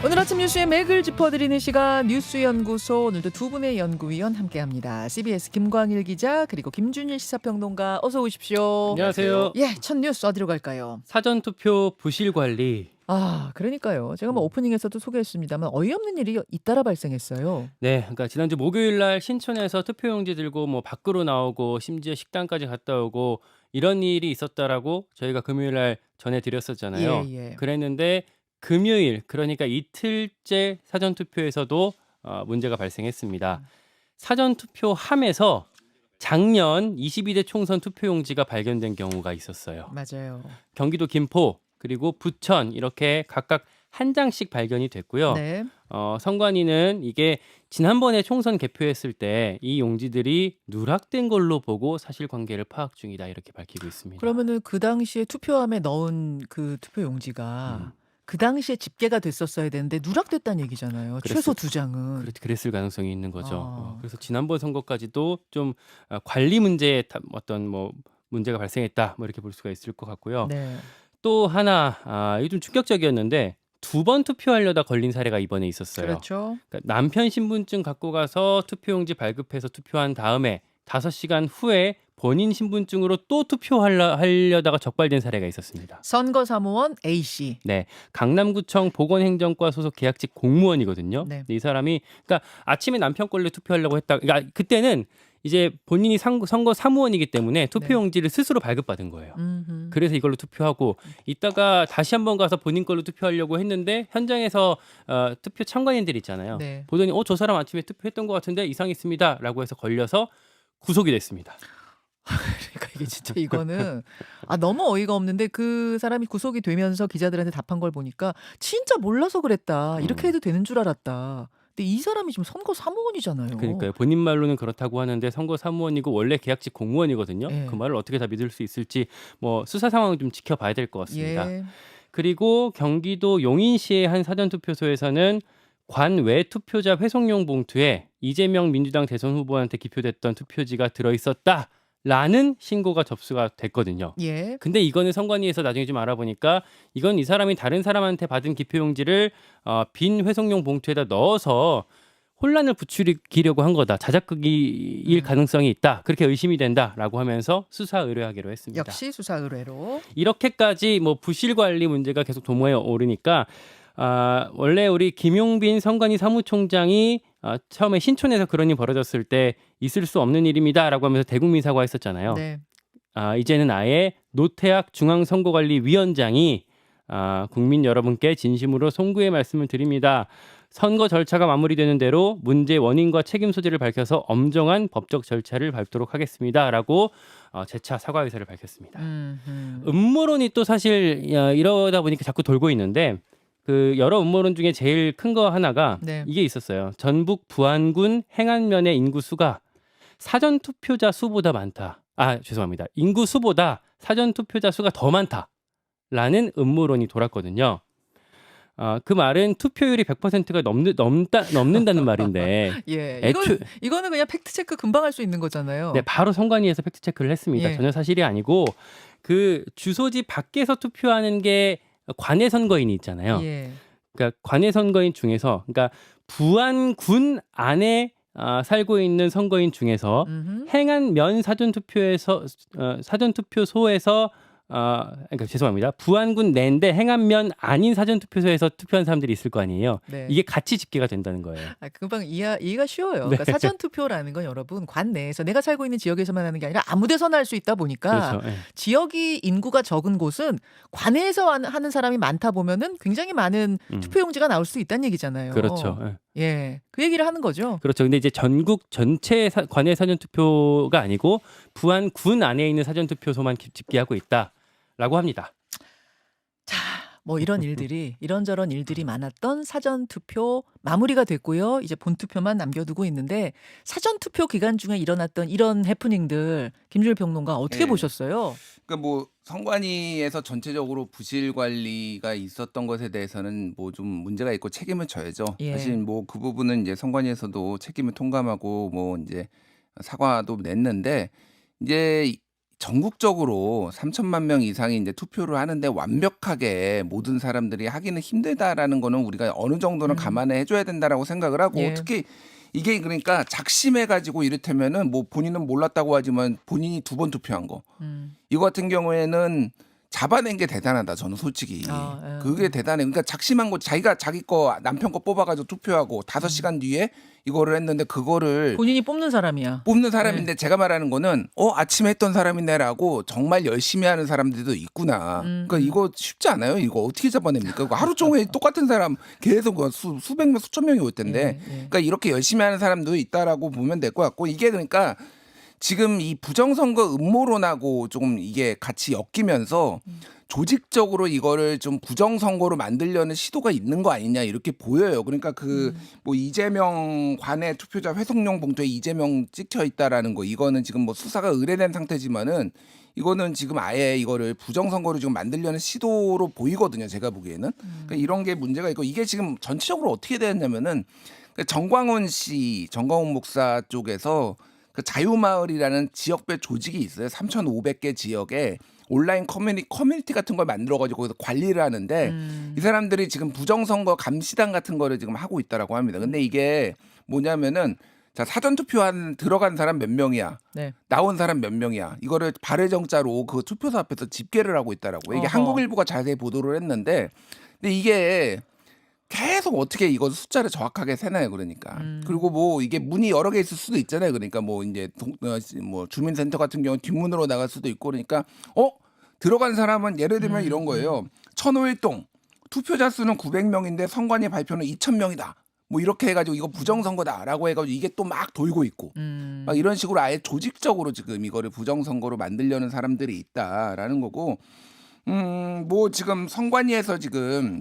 오늘 아침 뉴스의 맥을 짚어드리는 시간 뉴스연구소, 오늘도 두 분의 연구위원 함께합니다. CBS 김광일 기자 그리고 김준일 시사평론가, 어서 오십시오. 안녕하세요. 예, 첫 뉴스 어디로 갈까요? 사전투표 부실 관리. 그러니까요. 제가 오프닝에서도 소개했습니다만 어이없는 일이 잇따라 발생했어요. 네, 그러니까 지난주 목요일 날 신촌에서 투표용지 들고 밖으로 나오고 심지어 식당까지 갔다 오고 이런 일이 있었다라고 저희가 금요일 날 전해드렸었잖아요. 예. 그랬는데 금요일, 그러니까 이틀째 사전투표에서도 문제가 발생했습니다. 사전투표함에서 작년 22대 총선 투표용지가 발견된 경우가 있었어요. 맞아요. 경기도 김포 그리고 부천 이렇게 각각 한 장씩 발견이 됐고요. 네. 선관위는 이게 지난번에 총선 개표했을 때 이 용지들이 누락된 걸로 보고 사실관계를 파악 중이다, 이렇게 밝히고 있습니다. 그러면은 그 당시에 투표함에 넣은 그 투표용지가 그 당시에 집계가 됐었어야 되는데 누락됐다는 얘기잖아요. 최소 두 장은. 그랬을 가능성이 있는 거죠. 아. 그래서 지난번 선거까지도 좀 관리 문제에 어떤 문제가 발생했다, 이렇게 볼 수가 있을 것 같고요. 네. 또 하나, 이게 좀 충격적이었는데 두 번 투표하려다 걸린 사례가 이번에 있었어요. 그렇죠. 그러니까 남편 신분증 갖고 가서 투표용지 발급해서 투표한 다음에 5시간 후에 본인 신분증으로 또 투표하려다가 적발된 사례가 있었습니다. 선거사무원 A씨. 네, 강남구청 보건행정과 소속 계약직 공무원이거든요. 네. 근데 이 사람이 그러니까 아침에 남편 걸로 투표하려고 했다. 그러니까 그때는 이제 본인이 선거 사무원이기 때문에 투표용지를 스스로 발급받은 거예요. 그래서 이걸로 투표하고 있다가 다시 한번 가서 본인 걸로 투표하려고 했는데 현장에서 투표 참관인들 있잖아요. 네. 보더니 저 사람 아침에 투표했던 것 같은데 이상 있습니다라고 해서 걸려서 구속이 됐습니다. 그러니까 이게 진짜 이거는 너무 어이가 없는데, 그 사람이 구속이 되면서 기자들한테 답한 걸 보니까 진짜 몰라서 그랬다. 이렇게 해도 되는 줄 알았다. 근데 이 사람이 지금 선거 사무원이잖아요. 그러니까요. 본인 말로는 그렇다고 하는데 선거 사무원이고 원래 계약직 공무원이거든요. 예. 그 말을 어떻게 다 믿을 수 있을지 수사 상황 좀 지켜봐야 될 것 같습니다. 예. 그리고 경기도 용인시의 한 사전투표소에서는 관외 투표자 회송용 봉투에 이재명 민주당 대선 후보한테 기표됐던 투표지가 들어있었다라는 신고가 접수가 됐거든요. 예. 근데 이거는 선관위에서 나중에 좀 알아보니까 이건 이 사람이 다른 사람한테 받은 기표용지를 빈 회송용 봉투에다 넣어서 혼란을 부추기려고 한 거다, 자작극일 가능성이 있다, 그렇게 의심이 된다라고 하면서 수사 의뢰하기로 했습니다. 역시 수사 의뢰로. 이렇게까지 부실 관리 문제가 계속 도모에 오르니까 원래 우리 김용빈 선관위 사무총장이 처음에 신촌에서 그런 일이 벌어졌을 때 있을 수 없는 일입니다라고 하면서 대국민 사과했었잖아요. 네. 이제는 아예 노태학 중앙선거관리위원장이 국민 여러분께 진심으로 송구의 말씀을 드립니다. 선거 절차가 마무리되는 대로 문제 원인과 책임 소재를 밝혀서 엄정한 법적 절차를 밟도록 하겠습니다라고 재차 사과 의사를 밝혔습니다. 음모론이 또 사실 이러다 보니까 자꾸 돌고 있는데, 그 여러 음모론 중에 제일 큰 거 하나가 네. 이게 있었어요. 전북 부안군 행안면의 인구 수가 사전 투표자 수보다 많다. 죄송합니다. 인구 수보다 사전 투표자 수가 더 많다라는 음모론이 돌았거든요. 그 말은 투표율이 100%가 넘는다는 말인데. 예. 이거는 그냥 팩트 체크 금방 할 수 있는 거잖아요. 네, 바로 선관위에서 팩트 체크를 했습니다. 예. 전혀 사실이 아니고, 그 주소지 밖에서 투표하는 게 관내 선거인이 있잖아요. 예. 그러니까 관내 선거인 중에서, 그러니까 부안군 안에 살고 있는 선거인 중에서 행안면 사전투표소에서 그러니까 죄송합니다. 부안군 내인데 행안면 아닌 사전투표소에서 투표한 사람들이 있을 거 아니에요. 네. 이게 같이 집계가 된다는 거예요. 금방 이해가 쉬워요. 네. 그러니까 사전 투표라는 건 여러분 관 내에서, 내가 살고 있는 지역에서만 하는 게 아니라 아무 데서나 할 수 있다 보니까, 그렇죠. 예. 지역이 인구가 적은 곳은 관내에서 하는 사람이 많다 보면은 굉장히 많은 투표용지가 나올 수 있다는 얘기잖아요. 그렇죠. 예. 예. 그 얘기를 하는 거죠. 그렇죠. 근데 이제 전국 전체 관내 사전투표가 아니고 부안군 안에 있는 사전투표소만 집계하고 있다라고 합니다. 자, 이런 일들이, 이런저런 일들이 많았던 사전투표 마무리가 됐고요. 이제 본투표만 남겨두고 있는데, 사전투표 기간 중에 일어났던 이런 해프닝들, 김준일 평론가 어떻게 예. 보셨어요? 그러니까 선관위에서 전체적으로 부실 관리가 있었던 것에 대해서는 좀 문제가 있고 책임을 져야죠. 예. 사실 그 부분은 이제 선관위에서도 책임을 통감하고 이제 사과도 냈는데, 이제 전국적으로 3천만 명 이상이 이제 투표를 하는데 완벽하게 모든 사람들이 하기는 힘들다라는 거는 우리가 어느 정도는 감안해 줘야 된다라고 생각을 하고 예. 특히 이게 그러니까 작심해 가지고 이를테면은 뭐 본인은 몰랐다고 하지만 본인이 2번 투표한 거. 이거 같은 경우에는 잡아낸 게 대단하다 저는 솔직히. 아, 예. 그게 대단해. 그러니까 작심한 거 자기가 자기 거 남편 거 뽑아 가지고 투표하고 5시간 뒤에 이거를 했는데 그거를 본인이 뽑는 사람이야. 뽑는 사람인데 제가 말하는 거는 아침에 했던 사람이네라고 정말 열심히 하는 사람들도 있구나. 그러니까 이거 쉽지 않아요. 이거 어떻게 잡아냅니까? 그거 하루 종일 똑같은 사람 계속 수백 명 수천 명이 올 텐데. 예, 예. 그러니까 이렇게 열심히 하는 사람도 있다라고 보면 될 것 같고 이게 그러니까 지금 이 부정선거 음모론하고 조금 이게 같이 엮이면서 조직적으로 이거를 좀 부정선거로 만들려는 시도가 있는 거 아니냐 이렇게 보여요. 그러니까 그 뭐 이재명 관내 투표자 회송용 봉투에 이재명 찍혀 있다라는 거 이거는 지금 뭐 수사가 의뢰된 상태지만은 이거는 지금 아예 이거를 부정선거로 지금 만들려는 시도로 보이거든요. 제가 보기에는 그러니까 이런 게 문제가 있고 이게 지금 전체적으로 어떻게 되었냐면은 정광훈 목사 쪽에서 그 자유마을이라는 지역별 조직이 있어요. 3,500개 지역에 온라인 커뮤니티 같은 걸 만들어가지고 거기서 관리를 하는데 이 사람들이 지금 부정선거 감시단 같은 거를 지금 하고 있다라고 합니다. 근데 이게 뭐냐면은 자 사전투표한 들어간 사람 몇 명이야. 네. 나온 사람 몇 명이야. 이거를 발해정자로 그 투표소 앞에서 집계를 하고 있다라고. 이게 어허. 한국일보가 자세히 보도를 했는데 근데 이게 계속 어떻게 이거 숫자를 정확하게 세나요, 그러니까. 그리고 뭐 이게 문이 여러 개 있을 수도 있잖아요. 그러니까 뭐 이제 뭐 주민센터 같은 경우 뒷문으로 나갈 수도 있고 그러니까 들어간 사람은 예를 들면 이런 거예요. 천호일동 투표자 수는 900명인데 선관위 발표는 2,000명이다. 뭐 이렇게 해가지고 이거 부정선거다라고 해가지고 이게 또 막 돌고 있고 막 이런 식으로 아예 조직적으로 지금 이거를 부정선거로 만들려는 사람들이 있다라는 거고 뭐 지금 선관위에서 지금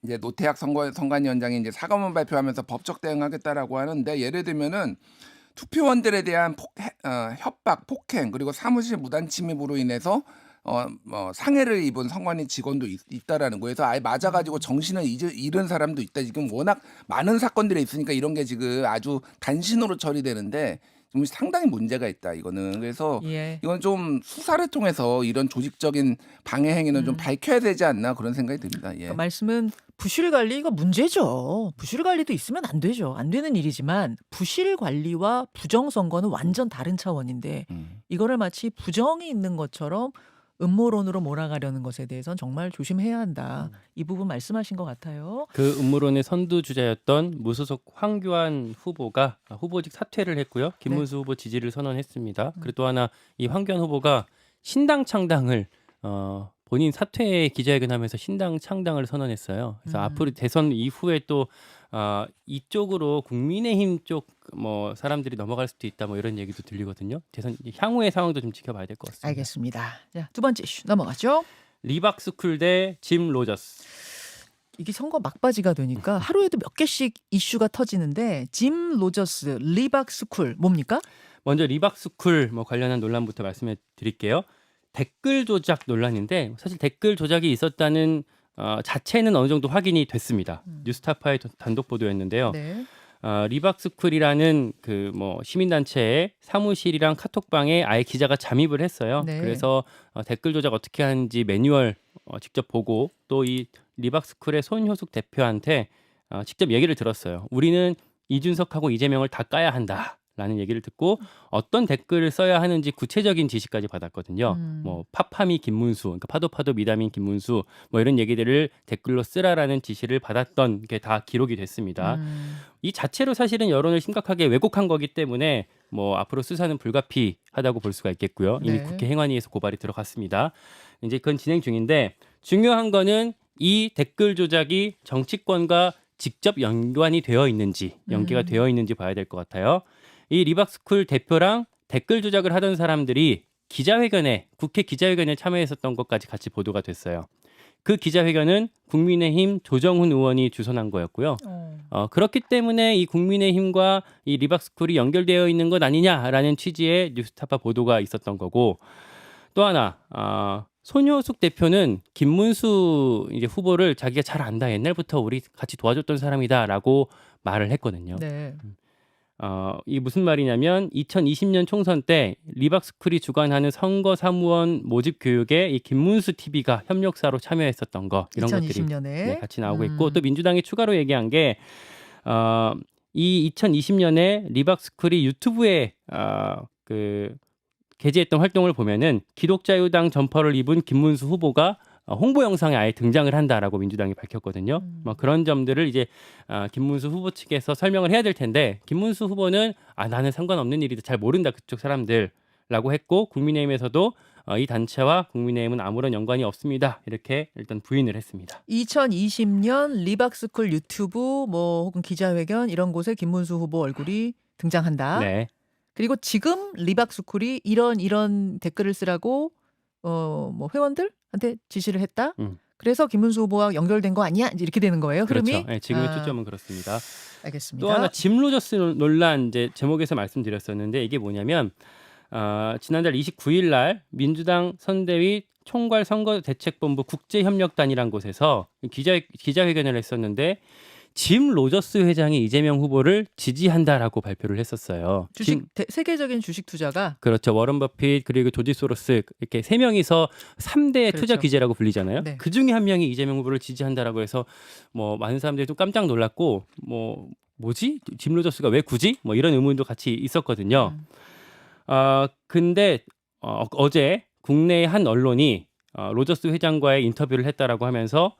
이제 노태학 선관위원장이 이제 사과문 발표하면서 법적 대응하겠다라고 하는데 예를 들면은 투표원들에 대한 협박, 폭행 그리고 사무실 무단 침입으로 인해서 상해를 입은 선관위 직원도 있다라는 거예요. 그래서 아예 맞아가지고 정신을 잃은 사람도 있다. 지금 워낙 많은 사건들이 있으니까 이런 게 지금 아주 단신으로 처리되는데 좀 상당히 문제가 있다. 이거는 그래서 예. 이건 좀 수사를 통해서 이런 조직적인 방해 행위는 좀 밝혀야 되지 않나 그런 생각이 듭니다. 예. 그러니까 말씀은 부실 관리 이거 문제죠. 부실 관리도 있으면 안 되죠. 안 되는 일이지만 부실 관리와 부정 선거는 완전 다른 차원인데 이거를 마치 부정이 있는 것처럼 음모론으로 몰아가려는 것에 대해서는 정말 조심해야 한다. 이 부분 말씀하신 것 같아요. 그 음모론의 선두주자였던 무소속 황교안 후보가 후보직 사퇴를 했고요. 김문수 후보 지지를 선언했습니다. 그리고 또 하나 이 황교안 후보가 신당 창당을 본인 사퇴 기자회견하면서 신당 창당을 선언했어요. 그래서 앞으로 대선 이후에 또 이쪽으로 국민의힘 쪽 뭐 사람들이 넘어갈 수도 있다 뭐 이런 얘기도 들리거든요. 대선 향후의 상황도 좀 지켜봐야 될 것 같습니다. 알겠습니다. 자, 두 번째 이슈 넘어가죠. 리박스쿨 대 짐 로저스. 이게 선거 막바지가 되니까 하루에도 몇 개씩 이슈가 터지는데 짐 로저스 리박스쿨 뭡니까? 먼저 리박스쿨 뭐 관련한 논란부터 말씀해 드릴게요. 댓글 조작 논란인데 사실 댓글 조작이 있었다는 자체는 어느 정도 확인이 됐습니다. 뉴스타파의 단독 보도였는데요. 네. 리박스쿨이라는 그 뭐 시민단체의 사무실이랑 카톡방에 아예 기자가 잠입을 했어요. 네. 그래서 댓글 조작 어떻게 하는지 매뉴얼 직접 보고 또 이 리박스쿨의 손효숙 대표한테 직접 얘기를 들었어요. 우리는 이준석하고 이재명을 다 까야 한다라는 얘기를 듣고 어떤 댓글을 써야 하는지 구체적인 지시까지 받았거든요. 뭐 파파미 김문수, 그러니까 파도파도 미담인 김문수 뭐 이런 얘기들을 댓글로 쓰라라는 지시를 받았던 게 다 기록이 됐습니다. 이 자체로 사실은 여론을 심각하게 왜곡한 거기 때문에 뭐 앞으로 수사는 불가피하다고 볼 수가 있겠고요. 이미 네. 국회 행안위에서 고발이 들어갔습니다. 이제 그건 진행 중인데 중요한 거는 이 댓글 조작이 정치권과 직접 연관이 되어 있는지 연계가 되어 있는지 봐야 될 것 같아요. 이 리박스쿨 대표랑 댓글 조작을 하던 사람들이 국회 기자회견에 참여했었던 것까지 같이 보도가 됐어요. 그 기자회견은 국민의힘 조정훈 의원이 주선한 거였고요. 그렇기 때문에 이 국민의힘과 이 리박스쿨이 연결되어 있는 것 아니냐라는 취지의 뉴스타파 보도가 있었던 거고 또 하나 손효숙 대표는 김문수 이제 후보를 자기가 잘 안다 옛날부터 우리 같이 도와줬던 사람이다라고 말을 했거든요. 네. 이게 무슨 말이냐면 2020년 총선 때 리박스쿨이 주관하는 선거 사무원 모집 교육에 이 김문수 TV가 협력사로 참여했었던 거 이런 것들이 2020년에 네, 같이 나오고 있고 또 민주당이 추가로 얘기한 게 이 2020년에 리박스쿨이 유튜브에 그 게재했던 활동을 보면은 기독자유당 점퍼를 입은 김문수 후보가 홍보 영상에 아예 등장을 한다라고 민주당이 밝혔거든요. 뭐 그런 점들을 이제 김문수 후보 측에서 설명을 해야 될 텐데 김문수 후보는 나는 상관없는 일이다 잘 모른다 그쪽 사람들라고 했고 국민의힘에서도 이 단체와 국민의힘은 아무런 연관이 없습니다. 이렇게 일단 부인을 했습니다. 2020년 리박스쿨 유튜브 뭐 혹은 기자회견 이런 곳에 김문수 후보 얼굴이 등장한다. 네. 그리고 지금 리박스쿨이 이런 댓글을 쓰라고 뭐 회원들한테 지시를 했다. 그래서 김문수 후보와 연결된 거 아니야? 이제 이렇게 되는 거예요. 흐름이. 그렇죠. 네, 지금의 초점은 그렇습니다. 알겠습니다. 또 하나 짐 로저스 논란 이제 제목에서 말씀드렸었는데 이게 뭐냐면 지난달 29일 날 민주당 선대위 총괄 선거대책본부 국제협력단이란 곳에서 기자회견을 했었는데 짐 로저스 회장이 이재명 후보를 지지한다라고 발표를 했었어요. 세계적인 주식 투자가 그렇죠. 워런 버핏 그리고 조지 소로스 이렇게 세 명이서 3대 그렇죠. 투자 규제라고 불리잖아요. 네. 그 중에 한 명이 이재명 후보를 지지한다라고 해서 뭐 많은 사람들이 좀 깜짝 놀랐고 뭐지? 짐 로저스가 왜 굳이? 뭐 이런 의문도 같이 있었거든요. 근데 어제 국내의 한 언론이 로저스 회장과의 인터뷰를 했다라고 하면서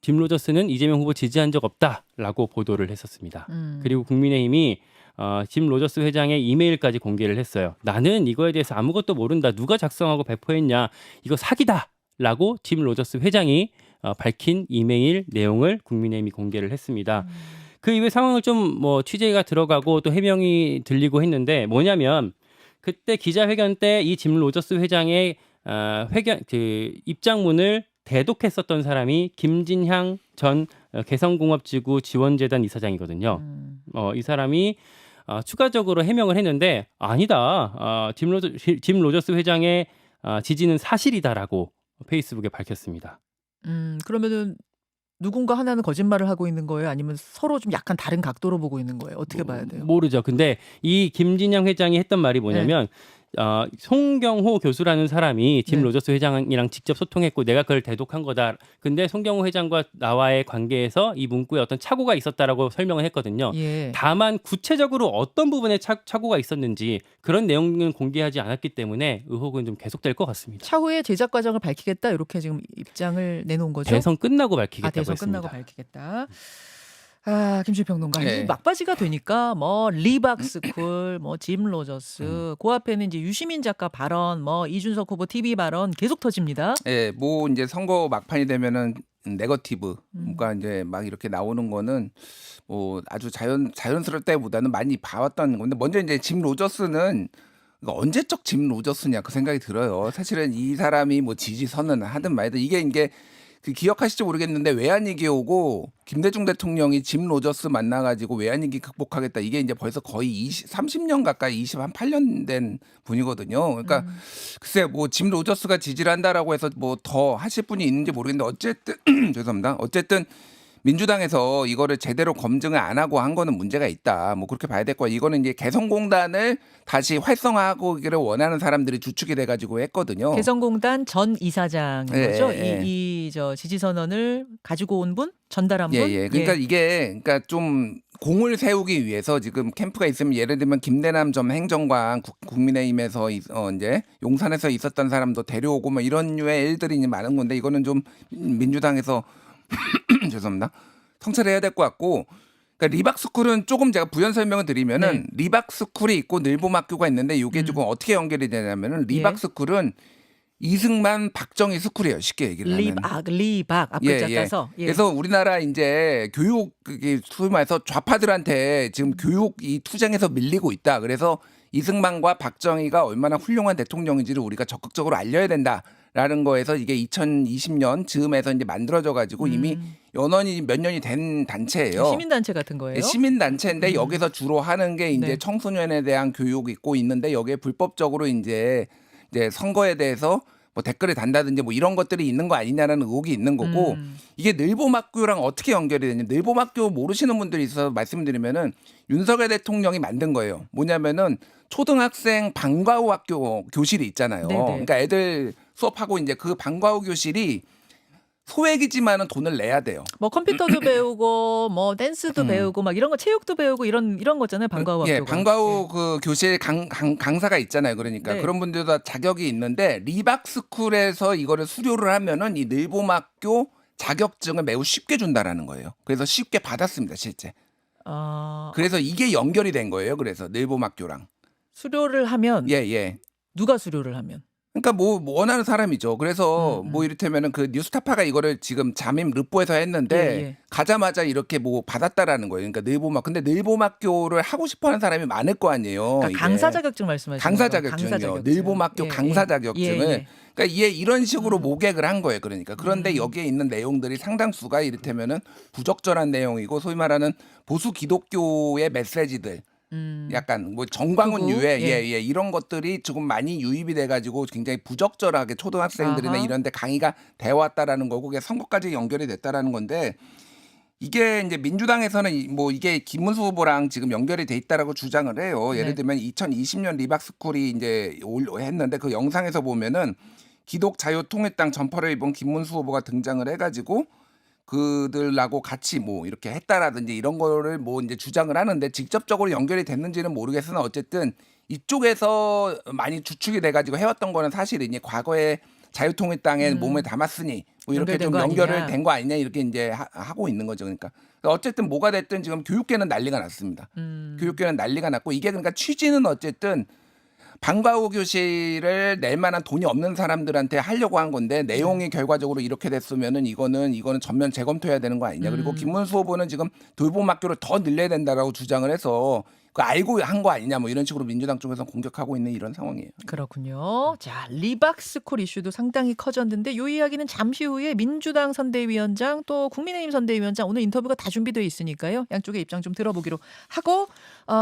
짐 로저스는 이재명 후보 지지한 적 없다라고 보도를 했었습니다. 그리고 국민의힘이 짐 로저스 회장의 이메일까지 공개를 했어요. 나는 이거에 대해서 아무것도 모른다. 누가 작성하고 배포했냐. 이거 사기다라고 짐 로저스 회장이 밝힌 이메일 내용을 국민의힘이 공개를 했습니다. 그 이후에 상황을 좀 뭐 취재가 들어가고 또 해명이 들리고 했는데 뭐냐면 그때 기자회견 때 이 짐 로저스 회장의 입장문을 대독했었던 사람이 김진향 전 개성공업지구 지원재단 이사장이거든요. 이 사람이 추가적으로 해명을 했는데 아니다. 짐 로저스 회장의 지지는 사실이다라고 페이스북에 밝혔습니다. 그러면은 누군가 하나는 거짓말을 하고 있는 거예요? 아니면 서로 좀 약간 다른 각도로 보고 있는 거예요? 어떻게 봐야 돼요? 모르죠. 근데 이 김진양 회장이 했던 말이 뭐냐면 송경호 교수라는 사람이 짐 네. 로저스 회장이랑 직접 소통했고 내가 그걸 대독한 거다. 근데 송경호 회장과 나와의 관계에서 이 문구에 어떤 착오가 있었다라고 설명을 했거든요. 예. 다만 구체적으로 어떤 부분에 착오가 있었는지 그런 내용은 공개하지 않았기 때문에 의혹은 좀 계속될 것 같습니다. 차후에 제작 과정을 밝히겠다 이렇게 지금 입장을 내놓은 거죠. 대선 끝나고 밝히겠다고 대선 했습니다. 끝나고 밝히겠다. 김수희 평론가 네. 이 막바지가 되니까 뭐 리박스쿨, 뭐 짐 로저스, 그 앞에는 이제 유시민 작가 발언, 뭐 이준석 후보 TV 발언 계속 터집니다. 예, 뭐 이제 선거 막판이 되면은 네거티브, 그러니까 이제 막 이렇게 나오는 거는 뭐 아주 자연스러울 때보다는 많이 봐왔던 건데 먼저 이제 짐 로저스는 이거 언제적 짐 로저스냐 그 생각이 들어요. 사실은 이 사람이 뭐 지지 선언을 하든 말든 이게 그 기억하실지 모르겠는데 외환위기 오고 김대중 대통령이 짐 로저스 만나가지고 외환위기 극복하겠다 이게 이제 벌써 거의 30년 가까이 28년 된 분이거든요. 그러니까 글쎄 뭐 짐 로저스가 지지를 한다라고 해서 뭐 더 하실 분이 있는지 모르겠는데 어쨌든 죄송합니다. 어쨌든 민주당에서 이거를 제대로 검증을 안 하고 한 거는 문제가 있다. 뭐 그렇게 봐야 될 거야. 이거는 이제 개성공단을 다시 활성화하기를 원하는 사람들이 주축이 돼가지고 했거든요. 개성공단 전 이사장인 예, 거죠. 예. 저 지지 선언을 가지고 온 분, 전달한 분. 예. 그러니까 이게 그러니까 좀 공을 세우기 위해서 지금 캠프가 있으면 예를 들면 김대남 전 행정관 국민의힘에서 이제 용산에서 있었던 사람도 데려오고 뭐 이런 류의 일들이 이제 많은 건데 이거는 좀 민주당에서 죄송합니다. 성찰해야 될 것 같고 그러니까 리박스쿨은 조금 제가 부연 설명을 드리면은 리박스쿨이 있고 늘봄학교가 있는데 이게 조금 어떻게 연결이 되냐면은 리박스쿨은 이승만 박정희 스쿨이에요. 쉽게 얘기를 하면. 리박 앞글자 따서. 예. 그래서 우리나라 이제 교육 소위 말해서 좌파들한테 지금 교육 이 투쟁에서 밀리고 있다. 그래서 이승만과 박정희가 얼마나 훌륭한 대통령인지를 우리가 적극적으로 알려야 된다라는 거에서 이게 2020년 즈음에서 이제 만들어져 가지고 이미 연원이 몇 년이 된 단체예요. 시민단체 같은 거예요. 시민단체인데 여기서 주로 하는 게 이제 네. 청소년에 대한 교육이 있고 있는데 여기에 불법적으로 이제 선거에 대해서 뭐 댓글을 단다든지 뭐 이런 것들이 있는 거 아니냐라는 의혹이 있는 거고 이게 늘보막교랑 어떻게 연결이 되냐. 늘보막교 모르시는 분들이 있어서 말씀드리면은 윤석열 대통령이 만든 거예요. 뭐냐면은 초등학생 방과 후 학교 교실이 있잖아요. 네네. 그러니까 애들 수업하고 이제 그 방과 후 교실이 소액이지만은 돈을 내야 돼요. 뭐 컴퓨터도 배우고 뭐 댄스도 배우고 막 이런 거 체육도 배우고 이런 거잖아요. 방과 후 예, 학교가. 방과 후 그 교실 강사가 있잖아요. 그러니까 네. 그런 분들도 다 자격이 있는데 리박스쿨에서 이거를 수료를 하면은 이 늘보막교 자격증을 매우 쉽게 준다라는 거예요. 그래서 쉽게 받았습니다, 실제. 그래서 이게 연결이 된 거예요. 그래서 늘보막교랑. 수료를 하면 예, 예. 누가 수료를 하면? 그러니까 뭐 원하는 사람이죠. 그래서 뭐 이를테면은 그 뉴스타파가 이거를 지금 잠임 르뽀에서 했는데 예. 가자마자 이렇게 뭐 받았다라는 거예요. 그러니까 늘보막 근데 늘보막교를 하고 싶어하는 사람이 많을 거 아니에요. 그러니까 이게. 강사 자격증 말씀하시는 강사 거죠? 자격증이요. 늘보막교 강사 자격증을 그러니까 이게 이런 식으로 모객을 한 거예요. 그러니까 그런데 여기에 있는 내용들이 상당수가 이를테면은 부적절한 내용이고 소위 말하는 보수 기독교의 메시지들. 약간 뭐 정광훈 극우? 유해 예. 예, 이런 것들이 조금 많이 유입이 돼가지고 굉장히 부적절하게 초등학생들이나 아하. 이런데 강의가 돼 왔다라는 거고 그게 선거까지 연결이 됐다라는 건데 이게 이제 민주당에서는 뭐 이게 김문수 후보랑 지금 연결이 돼 있다라고 주장을 해요. 예를 네. 들면 2020년 리박스쿨이 이제 했는데 그 영상에서 보면은 기독자유통일당 점퍼를 입은 김문수 후보가 등장을 해가지고. 그들하고 같이 뭐 이렇게 했다라든지 이런 거를 뭐 이제 주장을 하는데 직접적으로 연결이 됐는지는 모르겠으나 어쨌든 이쪽에서 많이 주축이 돼가지고 해왔던 거는 사실이니 과거에 자유통일당에 몸을 담았으니 뭐 이렇게 연결된 좀 거 연결을 아니냐. 된 거 아니냐 이렇게 이제 하고 있는 거죠. 그러니까 어쨌든 뭐가 됐든 지금 교육계는 난리가 났습니다. 교육계는 난리가 났고 이게 그러니까 취지는 어쨌든 방과 후 교실을 낼 만한 돈이 없는 사람들한테 하려고 한 건데 내용이 결과적으로 이렇게 됐으면은 이거는 전면 재검토해야 되는 거 아니냐. 그리고 김문수 후보는 지금 돌봄학교를 더 늘려야 된다라고 주장을 해서 그 알고 한 거 아니냐 뭐 이런 식으로 민주당 쪽에서 공격하고 있는 이런 상황이에요. 그렇군요. 자, 리박스쿨 이슈도 상당히 커졌는데 이 이야기는 잠시 후에 민주당 선대위원장 또 국민의힘 선대위원장 오늘 인터뷰가 다 준비되어 있으니까요. 양쪽의 입장 좀 들어보기로 하고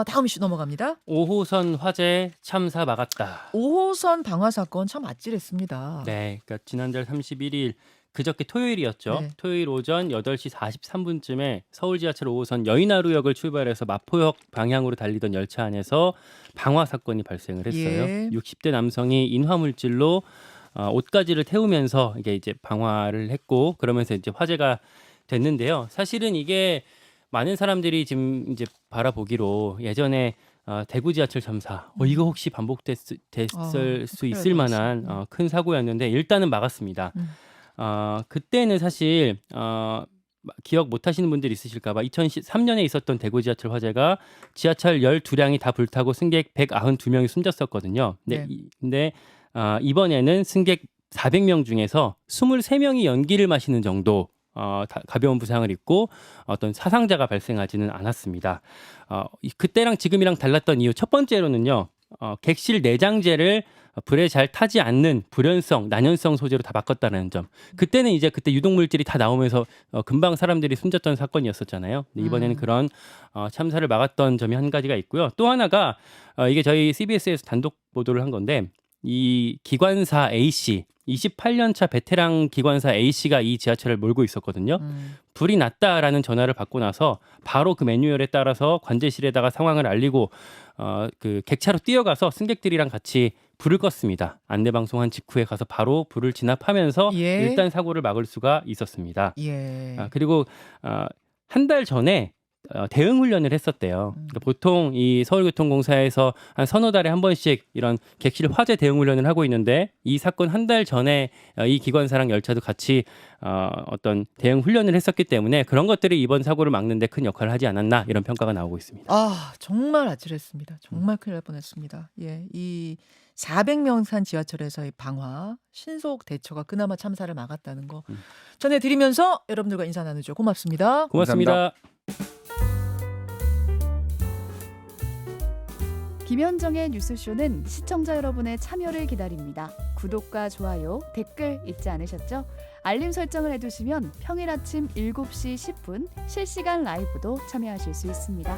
다음 이슈 넘어갑니다. 5호선 화재 참사 막았다. 5호선 방화 사건 참 아찔했습니다. 네, 그러니까 지난달 31일 그저께 토요일이었죠. 네. 토요일 오전 8시 43분쯤에 서울 지하철 5호선 여의나루역을 출발해서 마포역 방향으로 달리던 열차 안에서 방화 사건이 발생을 했어요. 예. 60대 남성이 인화물질로 옷가지를 태우면서 이제 방화를 했고 그러면서 이제 화재가 됐는데요. 사실은 이게 많은 사람들이 지금 이제 바라보기로 예전에 대구 지하철 참사 이거 혹시 반복됐을 수 큰일 있을 날 만한 뻔했어요. 큰 사고였는데 일단은 막았습니다. 그때는 사실 기억 못 하시는 분들이 있으실까 봐 2013년에 있었던 대구 지하철 화재가 지하철 12량이 다 불타고 승객 192명이 숨졌었거든요. 네. 근데 이번에는 승객 400명 중에서 23명이 연기를 마시는 정도 가벼운 부상을 입고 어떤 사상자가 발생하지는 않았습니다. 그때랑 지금이랑 달랐던 이유 첫 번째로는요. 객실 내장재를 불에 잘 타지 않는 불연성, 난연성 소재로 다 바꿨다는 점. 그때 유독 물질이 다 나오면서 금방 사람들이 숨졌던 사건이었었잖아요. 근데 이번에는 그런 참사를 막았던 점이 한 가지가 있고요. 또 하나가 이게 저희 CBS에서 단독 보도를 한 건데 이 기관사 A씨 28년차 베테랑 기관사 A씨가 이 지하철을 몰고 있었거든요. 불이 났다라는 전화를 받고 나서 바로 그 매뉴얼에 따라서 관제실에다가 상황을 알리고 그 객차로 뛰어가서 승객들이랑 같이 불을 껐습니다. 안내방송한 직후에 가서 바로 불을 진압하면서 예. 일단 사고를 막을 수가 있었습니다. 예. 그리고 한 달 전에 대응 훈련을 했었대요. 그러니까 보통 이 서울교통공사에서 한 서너 달에 한 번씩 이런 객실 화재 대응 훈련을 하고 있는데 이 사건 한 달 전에 이 기관사랑 열차도 같이 어떤 대응 훈련을 했었기 때문에 그런 것들이 이번 사고를 막는 데 큰 역할을 하지 않았나 이런 평가가 나오고 있습니다. 정말 아찔했습니다. 정말 큰일 날 뻔했습니다. 예, 이 400명 산 지하철에서의 방화 신속 대처가 그나마 참사를 막았다는 거 전해드리면서 여러분들과 인사 나누죠. 고맙습니다. 고맙습니다. 김현정의 뉴스쇼는 시청자 여러분의 참여를 기다립니다. 구독과 좋아요, 댓글 잊지 않으셨죠? 알림 설정을 해두시면 평일 아침 7시 10분 실시간 라이브도 참여하실 수 있습니다.